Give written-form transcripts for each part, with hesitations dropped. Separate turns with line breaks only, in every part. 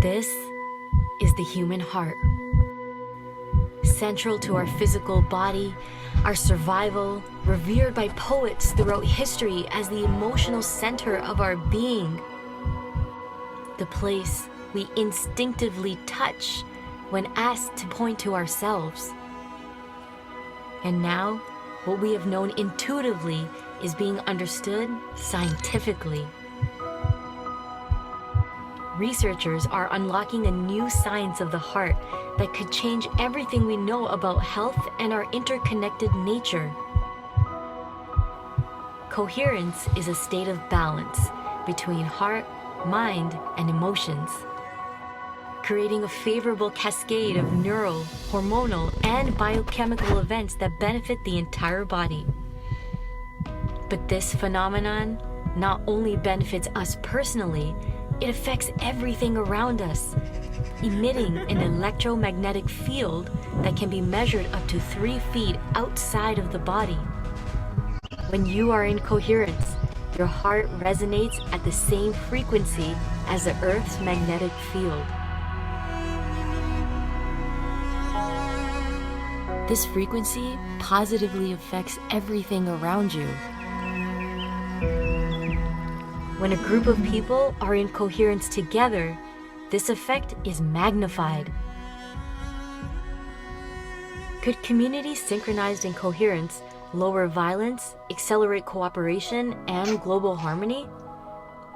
This is the human heart. Central to our physical body, our survival, revered by poets throughout history as the emotional center of our being. The place we instinctively touch when asked to point to ourselves. And now, what we have known intuitively is being understood scientifically. Researchers are unlocking a new science of the heart that could change everything we know about health and our interconnected nature. Coherence is a state of balance between heart, mind, and emotions, creating a favorable cascade of neural, hormonal, and biochemical events that benefit the entire body. But this phenomenon not only benefits us personally, it affects everything around us, emitting an electromagnetic field that can be measured up to 3 feet outside of the body. When you are in coherence, your heart resonates at the same frequency as the Earth's magnetic field. This frequency positively affects everything around you. When a group of people are in coherence together, this effect is magnified. Could communities synchronized in coherence lower violence, accelerate cooperation, and global harmony?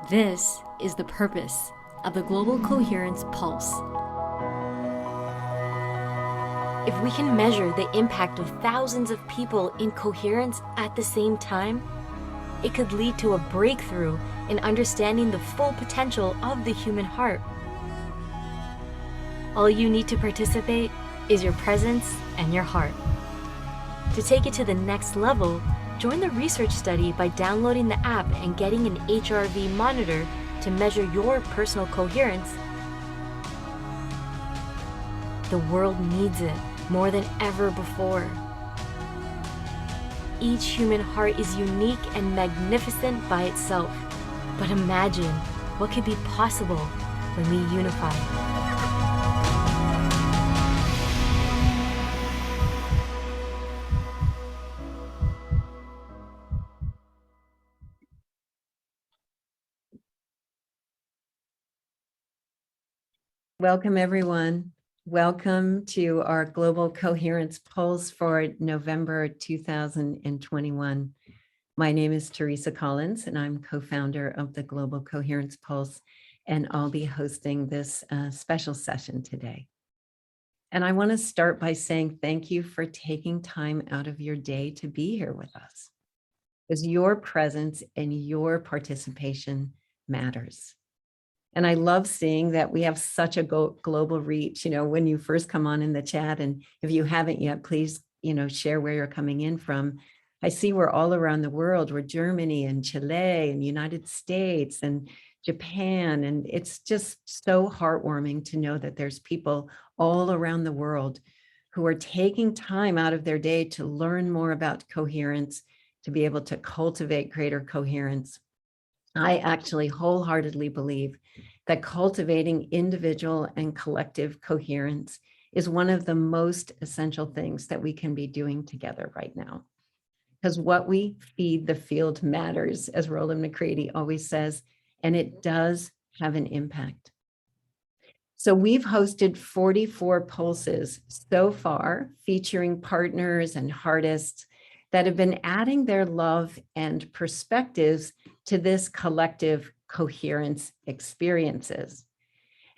This is the purpose of the Global Coherence Pulse. If we can measure the impact of thousands of people in coherence at the same time, it could lead to a breakthrough in understanding the full potential of the human heart. All you need to participate is your presence and your heart. To take it to the next level, join the research study by downloading the app and getting an HRV monitor to measure your personal coherence. The world needs it more than ever before. Each human heart is unique and magnificent by itself. But imagine what could be possible when we unify.
Welcome, everyone. Welcome to our Global Coherence Pulse for November 2021. My name is Teresa Collins, and I'm co-founder of the Global Coherence Pulse, and I'll be hosting this special session today. And I want to start by saying thank you for taking time out of your day to be here with us, because your presence and your participation matters. And I love seeing that we have such a global reach, when you first come on in the chat. And if you haven't yet, please, share where you're coming in from. I see we're all around the world. We're Germany and Chile and United States and Japan. And it's just so heartwarming to know that there's people all around the world who are taking time out of their day to learn more about coherence, to be able to cultivate greater coherence. I actually wholeheartedly believe that cultivating individual and collective coherence is one of the most essential things that we can be doing together right now. Because what we feed the field matters, as Roland McCready always says, and it does have an impact. So we've hosted 44 pulses so far, featuring partners and heartists that have been adding their love and perspectives to this collective coherence experiences.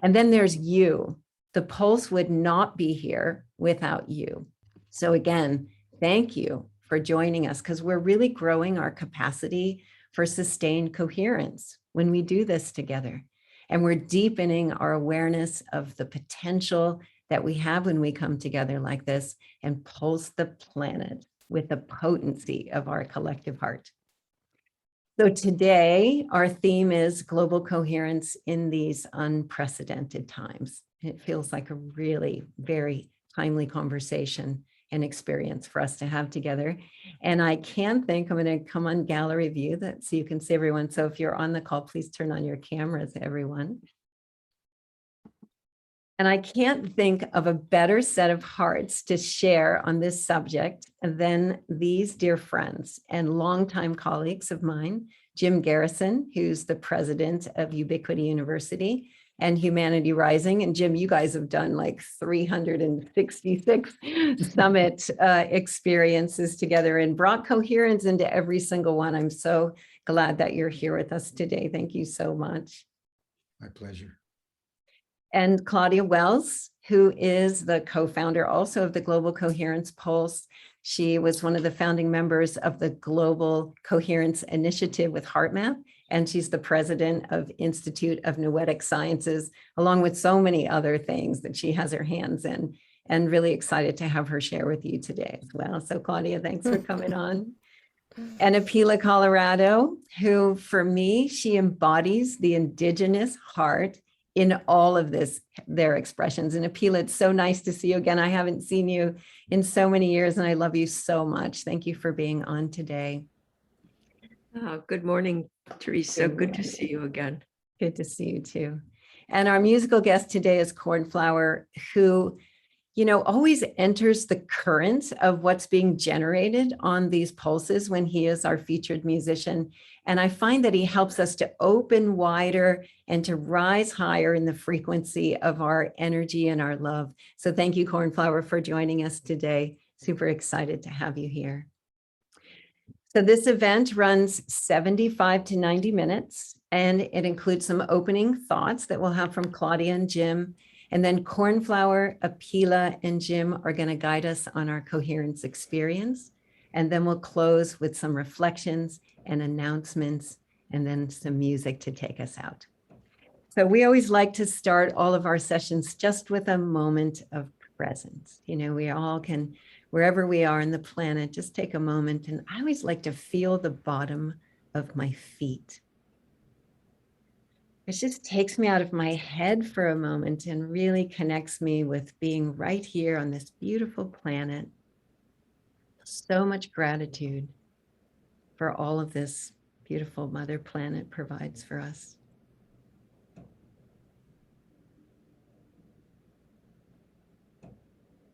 And then there's you. The Pulse would not be here without you. So again, thank you for joining us, because we're really growing our capacity for sustained coherence when we do this together. And we're deepening our awareness of the potential that we have when we come together like this and pulse the planet with the potency of our collective heart. So today, our theme is global coherence in these unprecedented times. It feels like a really very timely conversation and experience for us to have together. And I can think, I'm going to come on gallery view so you can see everyone. So if you're on the call, please turn on your cameras, everyone. And I can't think of a better set of hearts to share on this subject than these dear friends and longtime colleagues of mine, Jim Garrison, who's the president of Ubiquity University and Humanity Rising. And Jim, you guys have done like 366 summit experiences together and brought coherence into every single one. I'm so glad that you're here with us today. Thank you so much.
My pleasure.
And Claudia Wells, who is the co-founder also of the Global Coherence Pulse. She was one of the founding members of the Global Coherence Initiative with HeartMath, and she's the president of Institute of Noetic Sciences, along with so many other things that she has her hands in, and really excited to have her share with you today as well. So Claudia, thanks for coming on. And Apila Colorado, who for me, she embodies the indigenous heart in all of their expressions. And Apila, it's so nice to see you again. I haven't seen you in so many years, and I love you so much. Thank you for being on today.
Good morning, Teresa. Good to see you again.
Good to see you too. And our musical guest today is Cornflower, who always enters the current of what's being generated on these pulses when he is our featured musician. And I find that he helps us to open wider and to rise higher in the frequency of our energy and our love. So thank you, Cornflower, for joining us today. Super excited to have you here. So this event runs 75 to 90 minutes, and it includes some opening thoughts that we'll have from Claudia and Jim. And then Cornflower, Apila, and Jim are going to guide us on our coherence experience. And then we'll close with some reflections and announcements, and then some music to take us out. So we always like to start all of our sessions just with a moment of presence. We all can, wherever we are on the planet, just take a moment. And I always like to feel the bottom of my feet. It just takes me out of my head for a moment and really connects me with being right here on this beautiful planet. So much gratitude for all of this beautiful Mother Planet provides for us.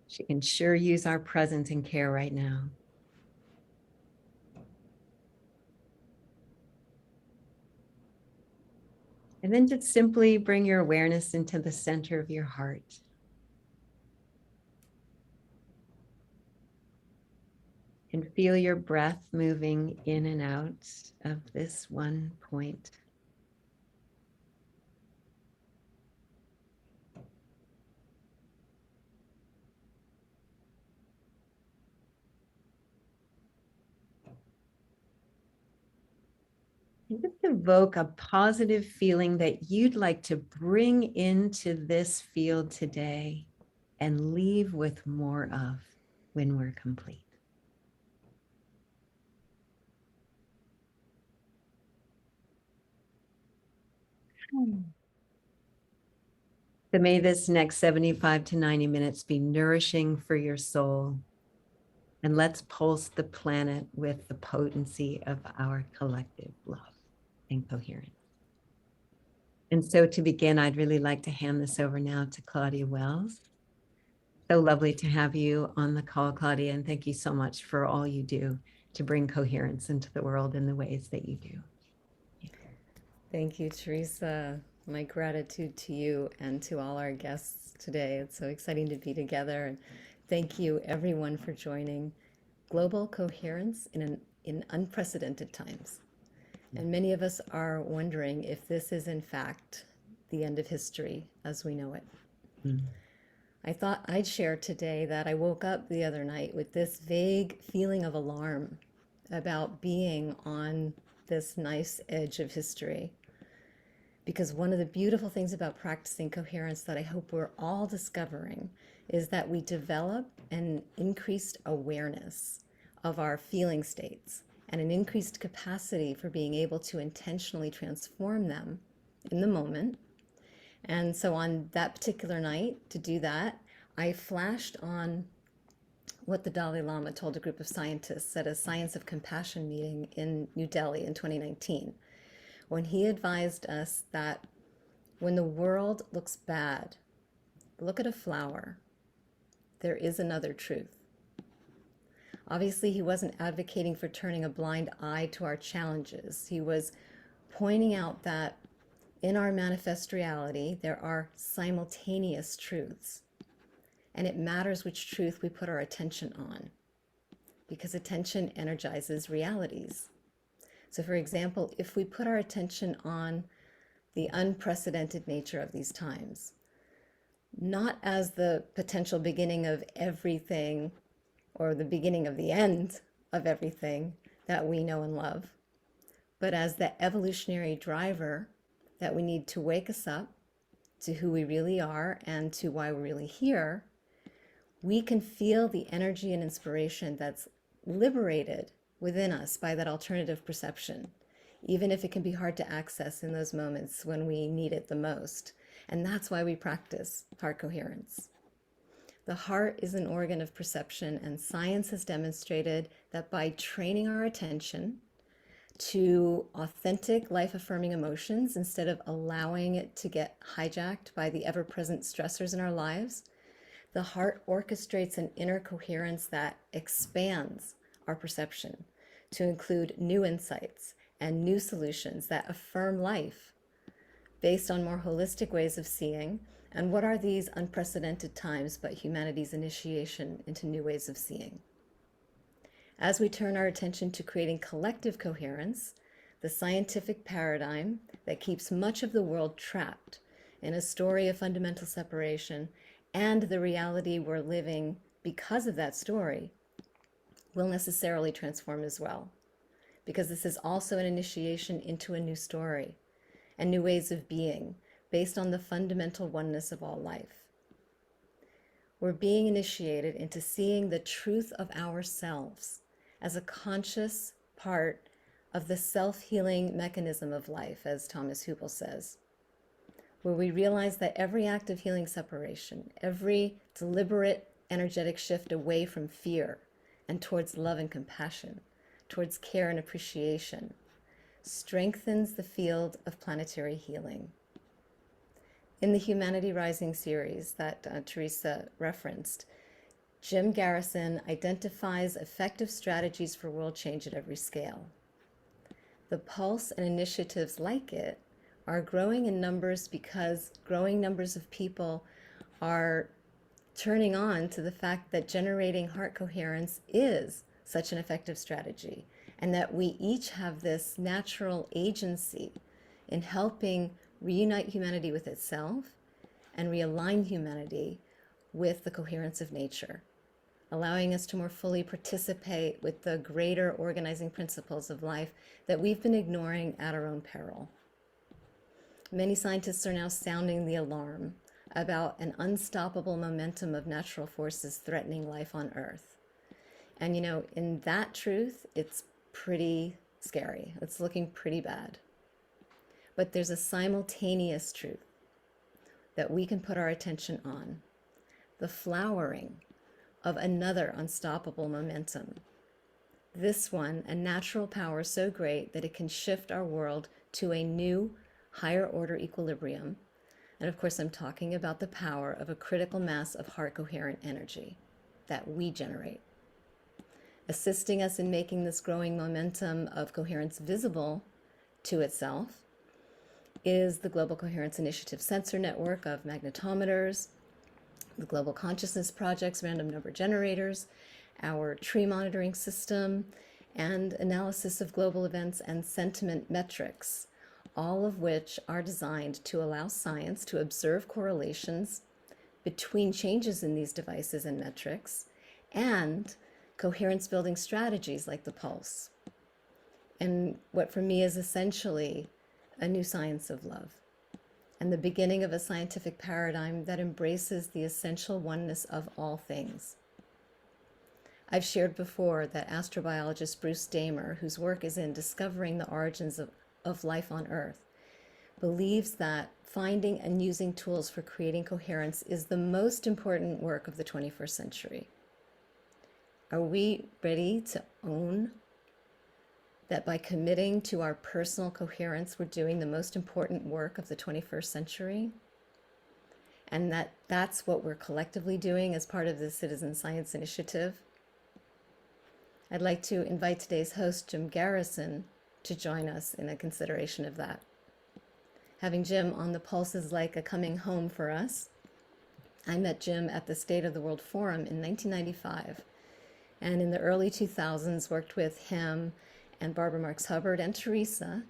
She can sure use our presence and care right now. And then just simply bring your awareness into the center of your heart. And feel your breath moving in and out of this one point. And just evoke a positive feeling that you'd like to bring into this field today and leave with more of when we're complete. So may this next 75 to 90 minutes be nourishing for your soul. And let's pulse the planet with the potency of our collective love and coherence. And so to begin, I'd really like to hand this over now to Claudia Wells. So lovely to have you on the call, Claudia, and thank you so much for all you do to bring coherence into the world in the ways that you do.
Thank you, Teresa. My gratitude to you and to all our guests today. It's so exciting to be together. And thank you, everyone, for joining Global Coherence in unprecedented times. And many of us are wondering if this is, in fact, the end of history as we know it. I thought I'd share today that I woke up the other night with this vague feeling of alarm about being on this nice edge of history. Because one of the beautiful things about practicing coherence that I hope we're all discovering is that we develop an increased awareness of our feeling states and an increased capacity for being able to intentionally transform them in the moment. And so on that particular night, to do that, I flashed on what the Dalai Lama told a group of scientists at a Science of Compassion meeting in New Delhi in 2019, when he advised us that when the world looks bad, look at a flower. There is another truth. Obviously, he wasn't advocating for turning a blind eye to our challenges. He was pointing out that in our manifest reality, there are simultaneous truths. And it matters which truth we put our attention on, because attention energizes realities. So for example, if we put our attention on the unprecedented nature of these times, not as the potential beginning of everything or the beginning of the end of everything that we know and love, but as the evolutionary driver that we need to wake us up to who we really are and to why we're really here, we can feel the energy and inspiration that's liberated within us by that alternative perception, even if it can be hard to access in those moments when we need it the most. And that's why we practice heart coherence. The heart is an organ of perception, and science has demonstrated that by training our attention to authentic, life-affirming emotions, instead of allowing it to get hijacked by the ever-present stressors in our lives, the heart orchestrates an inner coherence that expands our perception to include new insights and new solutions that affirm life based on more holistic ways of seeing. And what are these unprecedented times but humanity's initiation into new ways of seeing? As we turn our attention to creating collective coherence, the scientific paradigm that keeps much of the world trapped in a story of fundamental separation and the reality we're living because of that story will necessarily transform as well, because this is also an initiation into a new story and new ways of being based on the fundamental oneness of all life. We're being initiated into seeing the truth of ourselves as a conscious part of the self-healing mechanism of life, as Thomas Hübl says, where we realize that every act of healing separation, every deliberate energetic shift away from fear and towards love and compassion, towards care and appreciation, strengthens the field of planetary healing. In the Humanity Rising series that Teresa referenced, Jim Garrison identifies effective strategies for world change at every scale. The Pulse and initiatives like it are growing in numbers because growing numbers of people are turning on to the fact that generating heart coherence is such an effective strategy, and that we each have this natural agency in helping reunite humanity with itself and realign humanity with the coherence of nature, allowing us to more fully participate with the greater organizing principles of life that we've been ignoring at our own peril. Many scientists are now sounding the alarm about an unstoppable momentum of natural forces threatening life on Earth. And you know, in that truth, it's pretty scary. It's looking pretty bad. But there's a simultaneous truth that we can put our attention on: the flowering of another unstoppable momentum. This one, a natural power so great that it can shift our world to a new, higher order equilibrium. And of course, I'm talking about the power of a critical mass of heart coherent energy that we generate. Assisting us in making this growing momentum of coherence visible to itself is the Global Coherence Initiative sensor network of magnetometers, the Global Consciousness Project's random number generators, our tree monitoring system, and analysis of global events and sentiment metrics, all of which are designed to allow science to observe correlations between changes in these devices and metrics and coherence building strategies like the Pulse, and what for me is essentially a new science of love, and the beginning of a scientific paradigm that embraces the essential oneness of all things. I've shared before that astrobiologist Bruce Damer, whose work is in discovering the origins of life on Earth, believes that finding and using tools for creating coherence is the most important work of the 21st century. Are we ready to own that by committing to our personal coherence, we're doing the most important work of the 21st century? and that's what we're collectively doing as part of the Citizen Science Initiative. I'd like to invite today's host, Jim Garrison, to join us in a consideration of that. Having Jim on the Pulse is like a coming home for us. I met Jim at the State of the World Forum in 1995, and in the early 2000s worked with him and Barbara Marx Hubbard and Teresa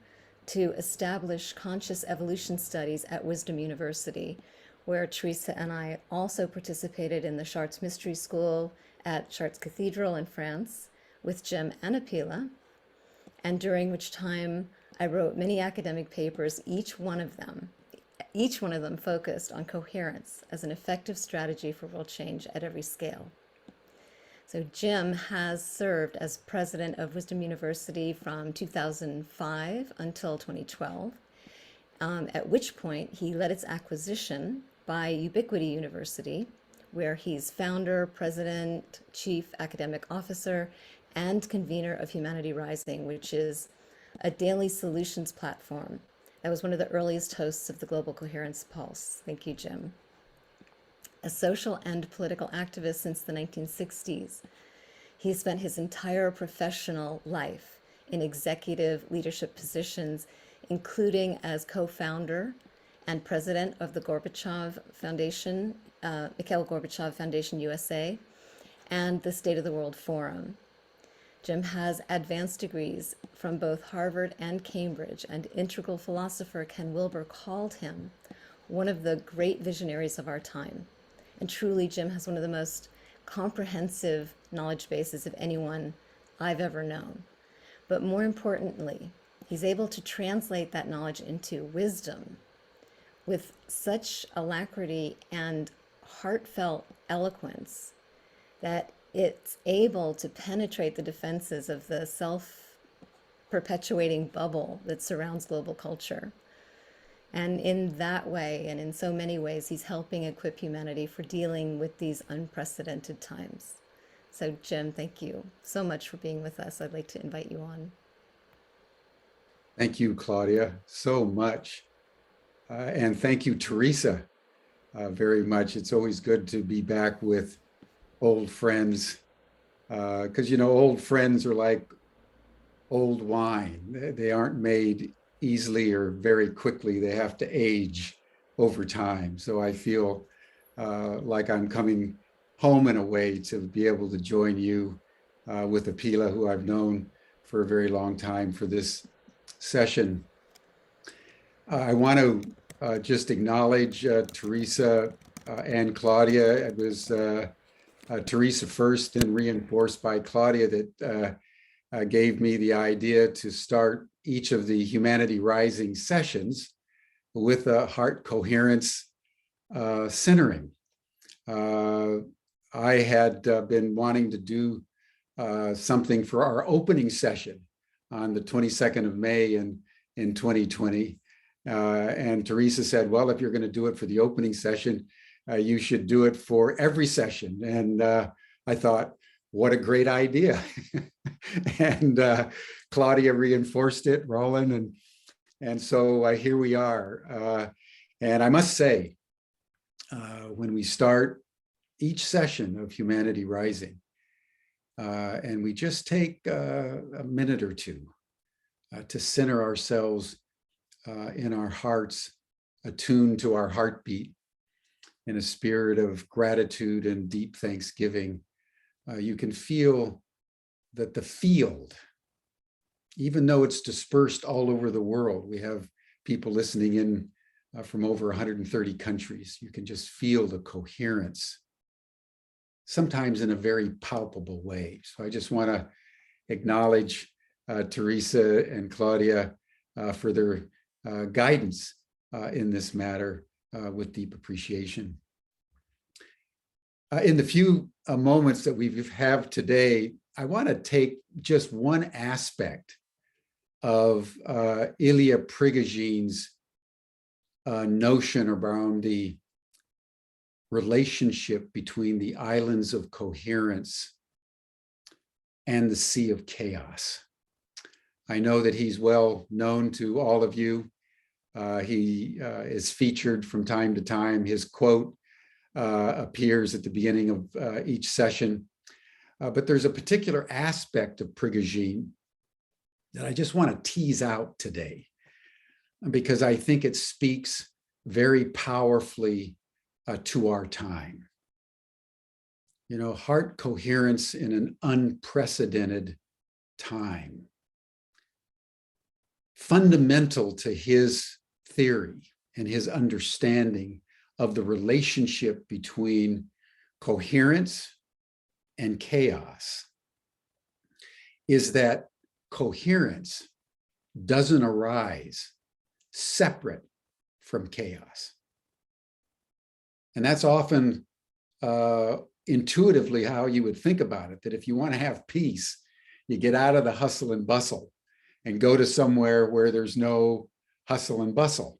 to establish conscious evolution studies at Wisdom University, where Teresa and I also participated in the Chartres Mystery School at Chartres Cathedral in France with Jim and Apila, and during which time I wrote many academic papers, each one of them focused on coherence as an effective strategy for world change at every scale. So Jim has served as president of Wisdom University from 2005 until 2012, at which point he led its acquisition by Ubiquity University, where he's founder, president, chief academic officer, and convener of Humanity Rising, which is a daily solutions platform that was one of the earliest hosts of the Global Coherence Pulse. Thank you, Jim. A social and political activist since the 1960s, he spent his entire professional life in executive leadership positions, including as co-founder and president of the Gorbachev Foundation, Mikhail Gorbachev Foundation USA, and the State of the World Forum. Jim has advanced degrees from both Harvard and Cambridge, and integral philosopher Ken Wilber called him one of the great visionaries of our time. And truly, Jim has one of the most comprehensive knowledge bases of anyone I've ever known. But more importantly, he's able to translate that knowledge into wisdom with such alacrity and heartfelt eloquence that it's able to penetrate the defenses of the self-perpetuating bubble that surrounds global culture. And in that way, and in so many ways, he's helping equip humanity for dealing with these unprecedented times. So Jim, thank you so much for being with us. I'd like to invite you on.
Thank you, Claudia, so much. And thank you, Teresa, very much. It's always good to be back with old friends, because, old friends are like old wine. They aren't made easily or very quickly. They have to age over time. So I feel like I'm coming home in a way to be able to join you with Apila, who I've known for a very long time, for this session. I want to just acknowledge Teresa and Claudia. It was Teresa first and reinforced by Claudia that gave me the idea to start each of the Humanity Rising sessions with a heart coherence centering. I had been wanting to do something for our opening session on the 22nd of May in 2020. And Teresa said, well, if you're going to do it for the opening session, you should do it for every session. And I thought, what a great idea. And Claudia reinforced it, Roland. And so here we are. And I must say, when we start each session of Humanity Rising, and we just take a minute or two to center ourselves in our hearts, attuned to our heartbeat, in a spirit of gratitude and deep thanksgiving, you can feel that the field, even though it's dispersed all over the world, we have people listening in from over 130 countries, you can just feel the coherence, sometimes in a very palpable way. So I just want to acknowledge Teresa and Claudia for their guidance in this matter with deep appreciation. In the few moments that we have today, I want to take just one aspect of Ilya Prigoghine's notion around the relationship between the islands of coherence and the sea of chaos. I know that he's well known to all of you. He is featured from time to time. His quote appears at the beginning of each session. But there's a particular aspect of Prigogine that I just want to tease out today, because I think it speaks very powerfully to our time. You know, heart coherence in an unprecedented time. Fundamental to his theory and his understanding of the relationship between coherence and chaos is that coherence doesn't arise separate from chaos. And that's often intuitively how you would think about it, that if you want to have peace, you get out of the hustle and bustle and go to somewhere where there's no hustle and bustle.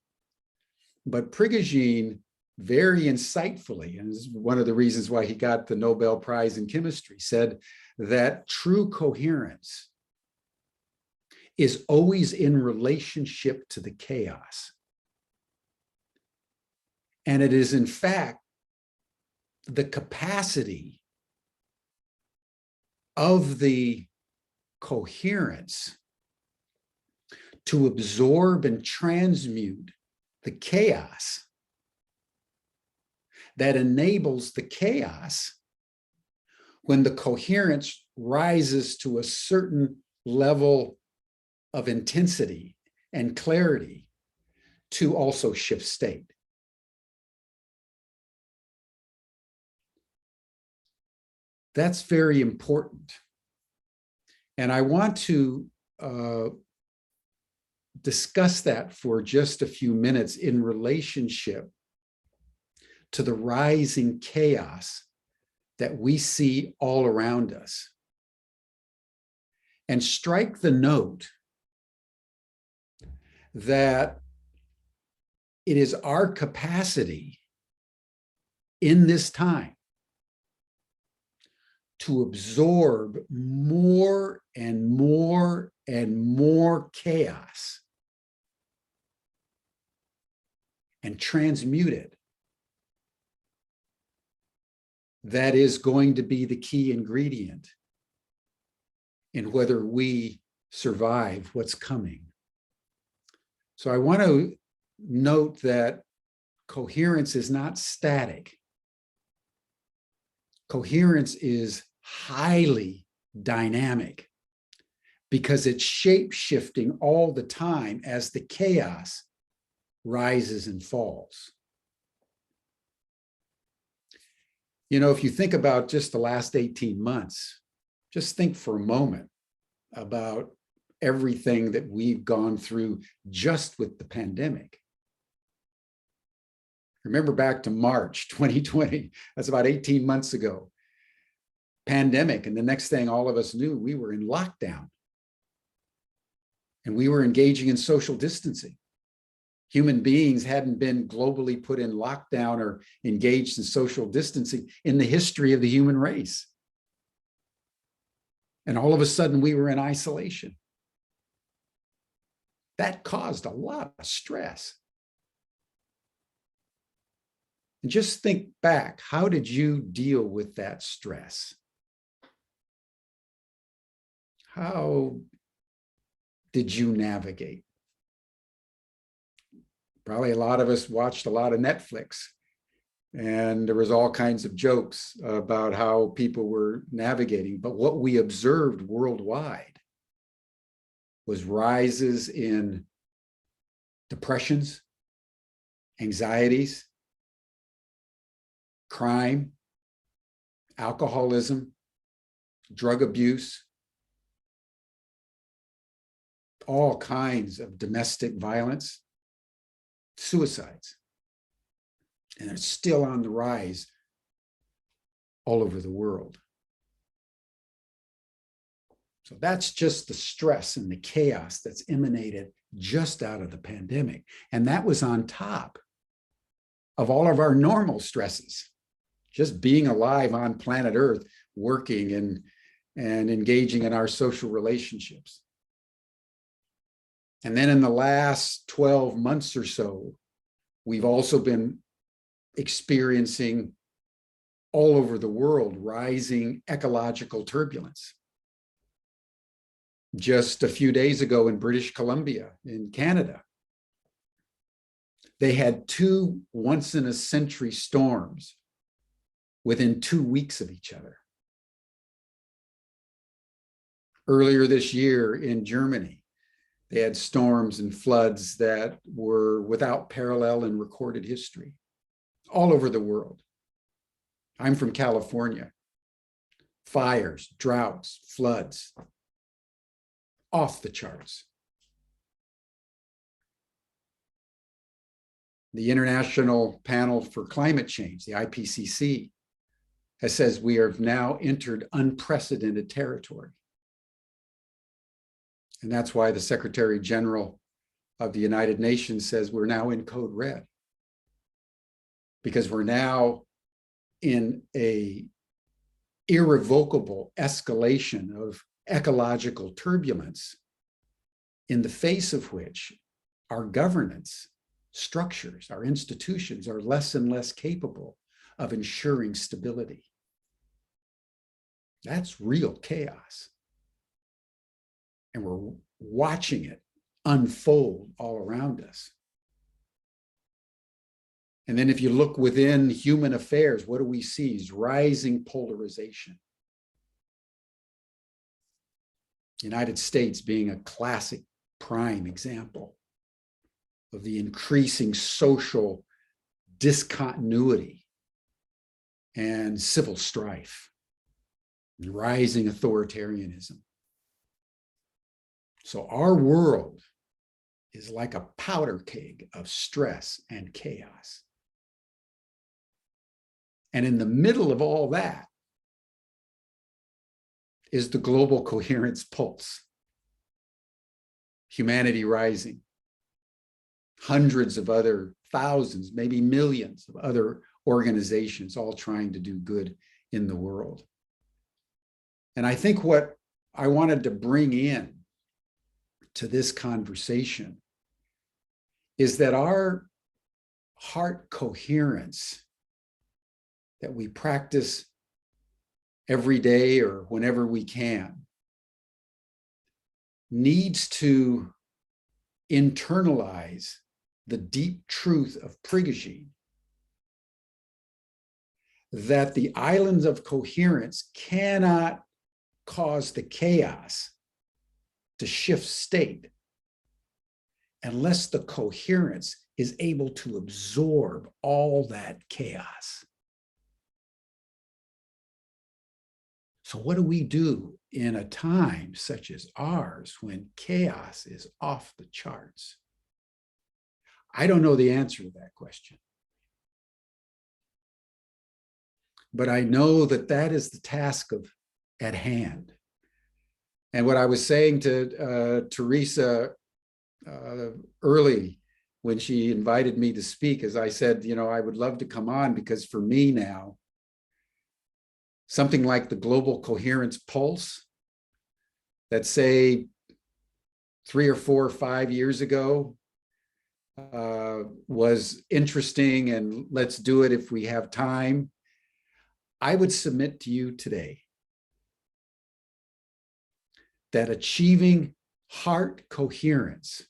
But Prigogine very insightfully, and this is one of the reasons why he got the Nobel Prize in chemistry, said that true coherence is always in relationship to the chaos. And it is, in fact, the capacity of the coherence to absorb and transmute the chaos that enables the chaos when the coherence rises to a certain level of intensity and clarity to also shift state. That's very important. And I want to discuss that for just a few minutes in relationship to the rising chaos that we see all around us, and strike the note that it is our capacity in this time to absorb more and more and more chaos and transmute it that is going to be the key ingredient in whether we survive what's coming. So I want to note that coherence is not static. Coherence is highly dynamic because it's shape-shifting all the time as the chaos rises and falls. You know, if you think about just the last 18 months, just think for a moment about everything that we've gone through just with the pandemic. Remember back to March 2020, that's about 18 months ago. Pandemic, and the next thing all of us knew, we were in lockdown. And we were engaging in social distancing. Human beings hadn't been globally put in lockdown or engaged in social distancing in the history of the human race. And all of a sudden we were in isolation. That caused a lot of stress. And just think back, how did you deal with that stress? How did you navigate? Probably a lot of us watched a lot of Netflix, and there was all kinds of jokes about how people were navigating. But what we observed worldwide was rises in depressions, anxieties, crime, alcoholism, drug abuse, all kinds of domestic violence, suicides. And it's still on the rise all over the world. So that's just the stress and the chaos that's emanated just out of the pandemic. And that was on top of all of our normal stresses. Just being alive on planet Earth, working and engaging in our social relationships. And then in the last 12 months or so, we've also been experiencing all over the world, rising ecological turbulence. Just a few days ago in British Columbia, in Canada, they had 2 once-in-a-century storms within 2 weeks of each other. Earlier this year in Germany, they had storms and floods that were without parallel in recorded history, all over the world. I'm from California. Fires, droughts, floods, off the charts. The International Panel for Climate Change, the IPCC, has says we have now entered unprecedented territory. And that's why the Secretary General of the United Nations says we're now in code red, because we're now in a irrevocable escalation of ecological turbulence, in the face of which our governance structures, our institutions are less and less capable of ensuring stability. That's real chaos. And we're watching it unfold all around us. And then if you look within human affairs, what do we see? Is rising polarization. United States being a classic prime example of the increasing social discontinuity and civil strife, and rising authoritarianism. So our world is like a powder keg of stress and chaos. And in the middle of all that is the Global Coherence Pulse, Humanity Rising, hundreds of other thousands, maybe millions of other organizations all trying to do good in the world. And I think what I wanted to bring in to this conversation is that our heart coherence that we practice every day or whenever we can needs to internalize the deep truth of Prigogine, that the islands of coherence cannot cause the chaos to shift state unless the coherence is able to absorb all that chaos. So what do we do in a time such as ours when chaos is off the charts? I don't know the answer to that question. But I know that that is the task at hand. And what I was saying to Teresa early when she invited me to speak, as I said, you know, I would love to come on because for me now, something like the Global Coherence Pulse that say 3 or 4 or 5 years ago was interesting and let's do it if we have time. I would submit to you today that achieving heart coherence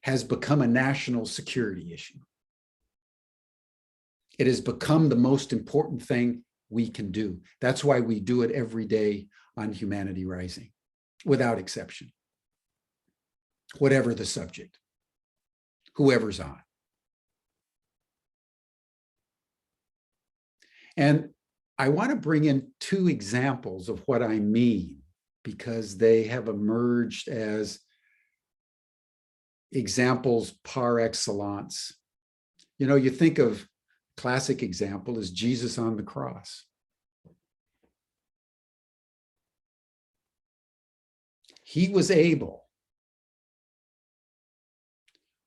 has become a national security issue. It has become the most important thing we can do. That's why we do it every day on Humanity Rising, without exception, whatever the subject, whoever's on. And I want to bring in 2 examples of what I mean, because they have emerged as examples par excellence. You know, you think of classic example is Jesus on the cross. He was able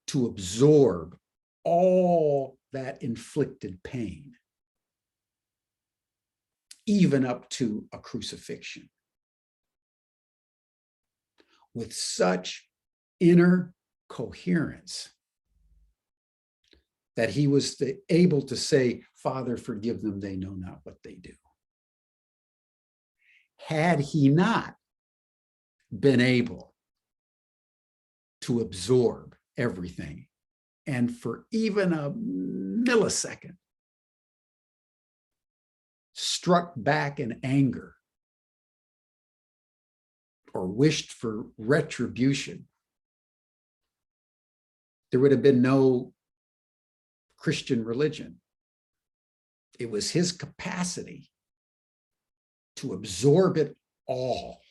to absorb all that inflicted pain, even up to a crucifixion, with such inner coherence that he was able to say, Father, forgive them, they know not what they do. Had he not been able to absorb everything, and for even a millisecond, struck back in anger or wished for retribution, there would have been no Christian religion. It was his capacity to absorb it all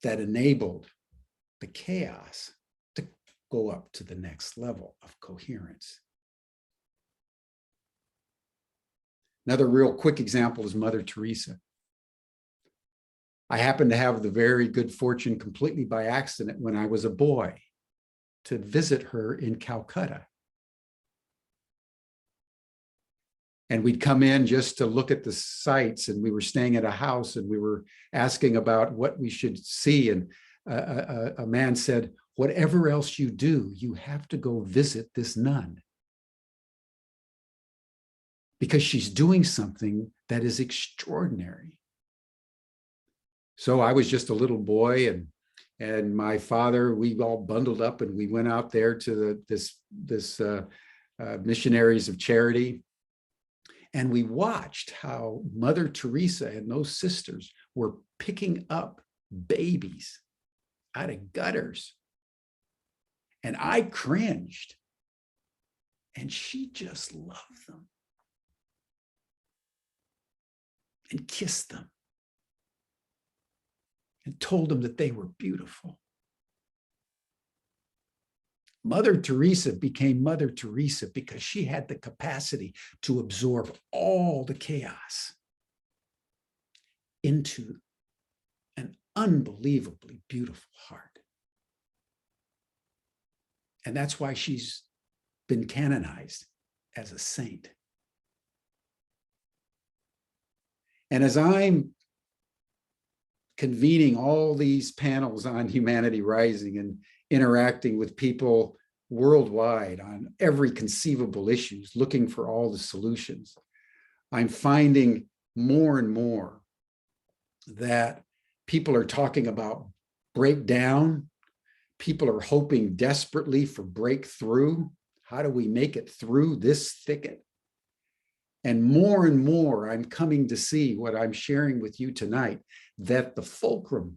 that enabled the chaos to go up to the next level of coherence. Another real quick example is Mother Teresa. I happened to have the very good fortune, completely by accident, when I was a boy, to visit her in Calcutta. And we'd come in just to look at the sights, and we were staying at a house, and we were asking about what we should see. And a man said, whatever else you do, you have to go visit this nun, because she's doing something that is extraordinary. So I was just a little boy, and my father, we all bundled up and we went out there to this Missionaries of Charity. And we watched how Mother Teresa and those sisters were picking up babies out of gutters. And I cringed. And she just loved them and kissed them and told them that they were beautiful. Mother Teresa became Mother Teresa because she had the capacity to absorb all the chaos into an unbelievably beautiful heart. And that's why she's been canonized as a saint. And as I'm convening all these panels on Humanity Rising and interacting with people worldwide on every conceivable issues, looking for all the solutions, I'm finding more and more that people are talking about breakdown. People are hoping desperately for breakthrough. How do we make it through this thicket? And more, I'm coming to see what I'm sharing with you tonight, that the fulcrum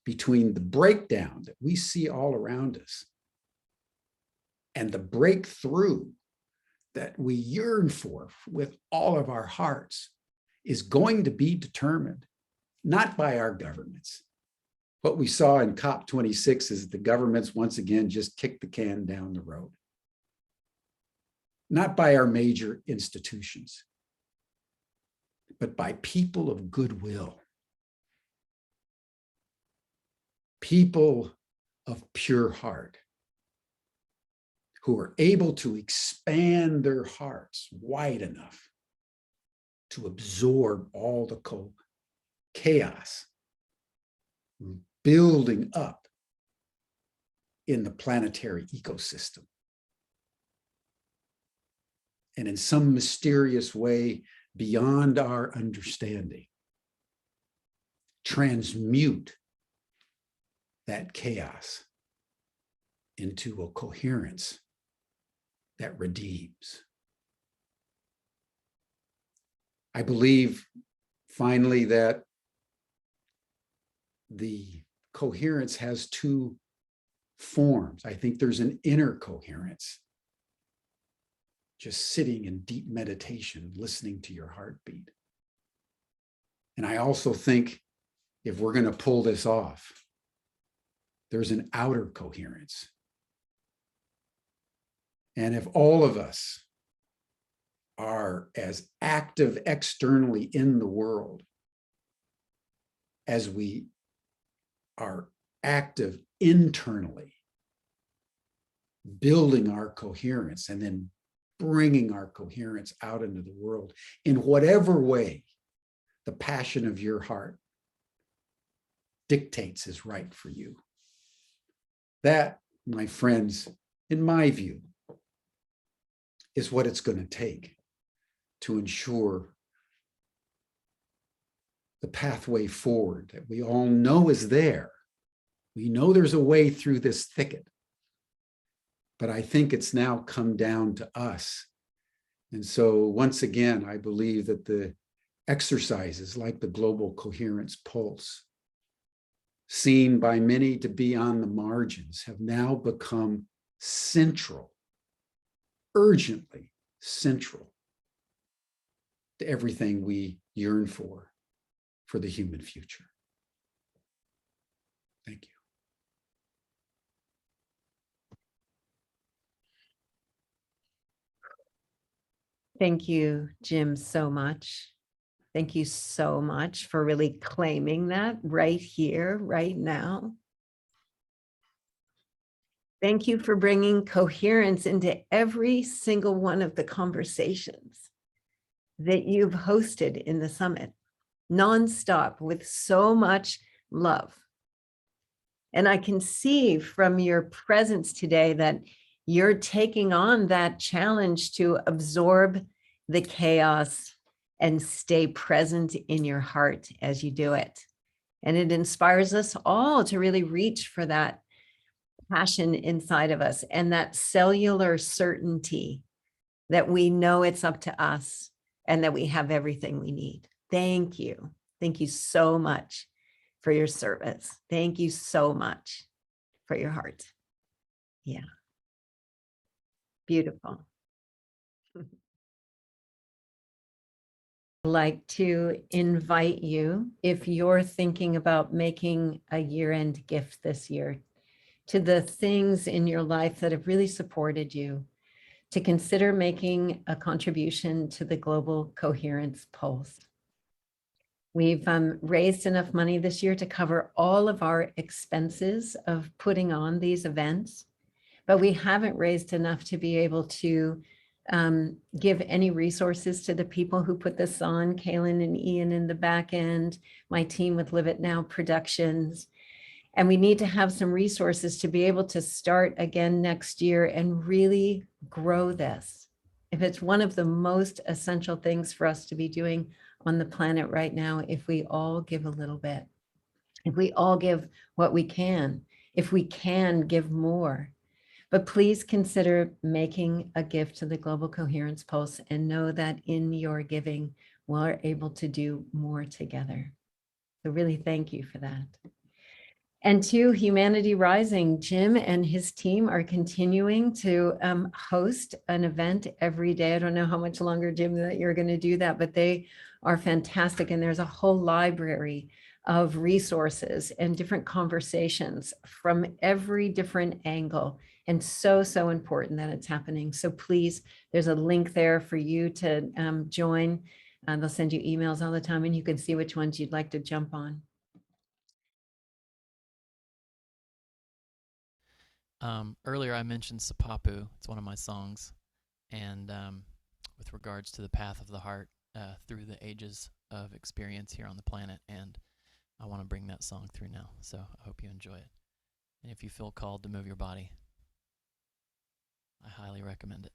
between the breakdown that we see all around us and the breakthrough that we yearn for with all of our hearts is going to be determined not by our governments. What we saw in COP26 is the governments once again just kicked the can down the road. Not by our major institutions, but by people of goodwill, people of pure heart, who are able to expand their hearts wide enough to absorb all the chaos building up in the planetary ecosystem. And in some mysterious way, beyond our understanding, transmute that chaos into a coherence that redeems. I believe, finally, that the coherence has two forms. I think there's an inner coherence, just sitting in deep meditation, listening to your heartbeat. And I also think if we're going to pull this off, there's an outer coherence. And if all of us are as active externally in the world as we are active internally, building our coherence and then bringing our coherence out into the world in whatever way the passion of your heart dictates is right for you, that my friends, in my view, is what it's going to take to ensure the pathway forward that we all know is there. We know there's a way through this thicket, but I think it's now come down to us. And so once again, I believe that the exercises like the Global Coherence Pulse, seen by many to be on the margins, have now become central, urgently central to everything we yearn for the human future. Thank you.
Thank you, Jim, so much. Thank you so much for really claiming that right here, right now. Thank you for bringing coherence into every single one of the conversations that you've hosted in the summit, nonstop, with so much love. And I can see from your presence today that you're taking on that challenge to absorb the chaos and stay present in your heart as you do it. And it inspires us all to really reach for that passion inside of us and that cellular certainty that we know it's up to us and that we have everything we need. Thank you. Thank you so much for your service. Thank you so much for your heart. Yeah. Beautiful. I'd like to invite you, if you're thinking about making a year-end gift this year, to the things in your life that have really supported you, to consider making a contribution to the Global Coherence Pulse. We've raised enough money this year to cover all of our expenses of putting on these events, but we haven't raised enough to be able to give any resources to the people who put this on, Kaylin and Ian in the back end, my team with Live It Now Productions. And we need to have some resources to be able to start again next year and really grow this. If it's one of the most essential things for us to be doing on the planet right now, if we all give a little bit, if we all give what we can, if we can give more. But please consider making a gift to the Global Coherence Pulse and know that in your giving, we're able to do more together. So really thank you for that. And to Humanity Rising, Jim and his team are continuing to host an event every day. I don't know how much longer, Jim, that you're going to do that, but they are fantastic. And there's a whole library of resources and different conversations from every different angle. And so, so important that it's happening. So please, there's a link there for you to join. They'll send you emails all the time and you can see which ones you'd like to jump on.
Earlier I mentioned Sapapu. It's one of my songs. And with regards to the path of the heart through the ages of experience here on the planet. And I want to bring that song through now. So I hope you enjoy it. And if you feel called to move your body, I highly recommend it.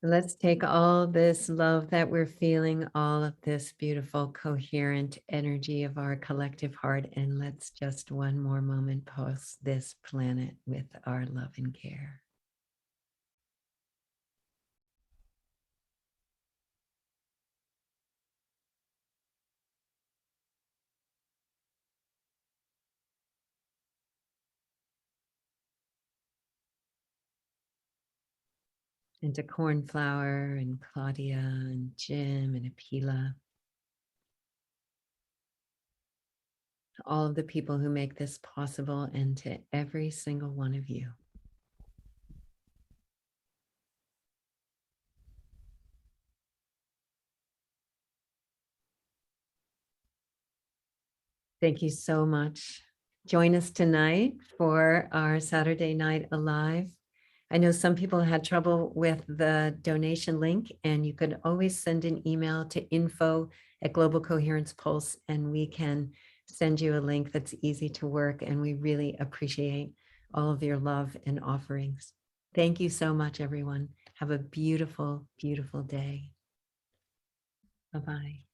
Let's take all this love that we're feeling, all of this beautiful, coherent energy of our collective heart, and let's just one more moment pulse this planet with our love and care. And to Cornflower and Claudia and Jim and Apila, to all of the people who make this possible, and to every single one of you. Thank you so much. Join us tonight for our Saturday Night Alive. I know some people had trouble with the donation link, and you could always send an email to info@Global Coherence Pulse, and we can send you a link that's easy to work. And we really appreciate all of your love and offerings. Thank you so much, everyone. Have a beautiful, beautiful day. Bye-bye.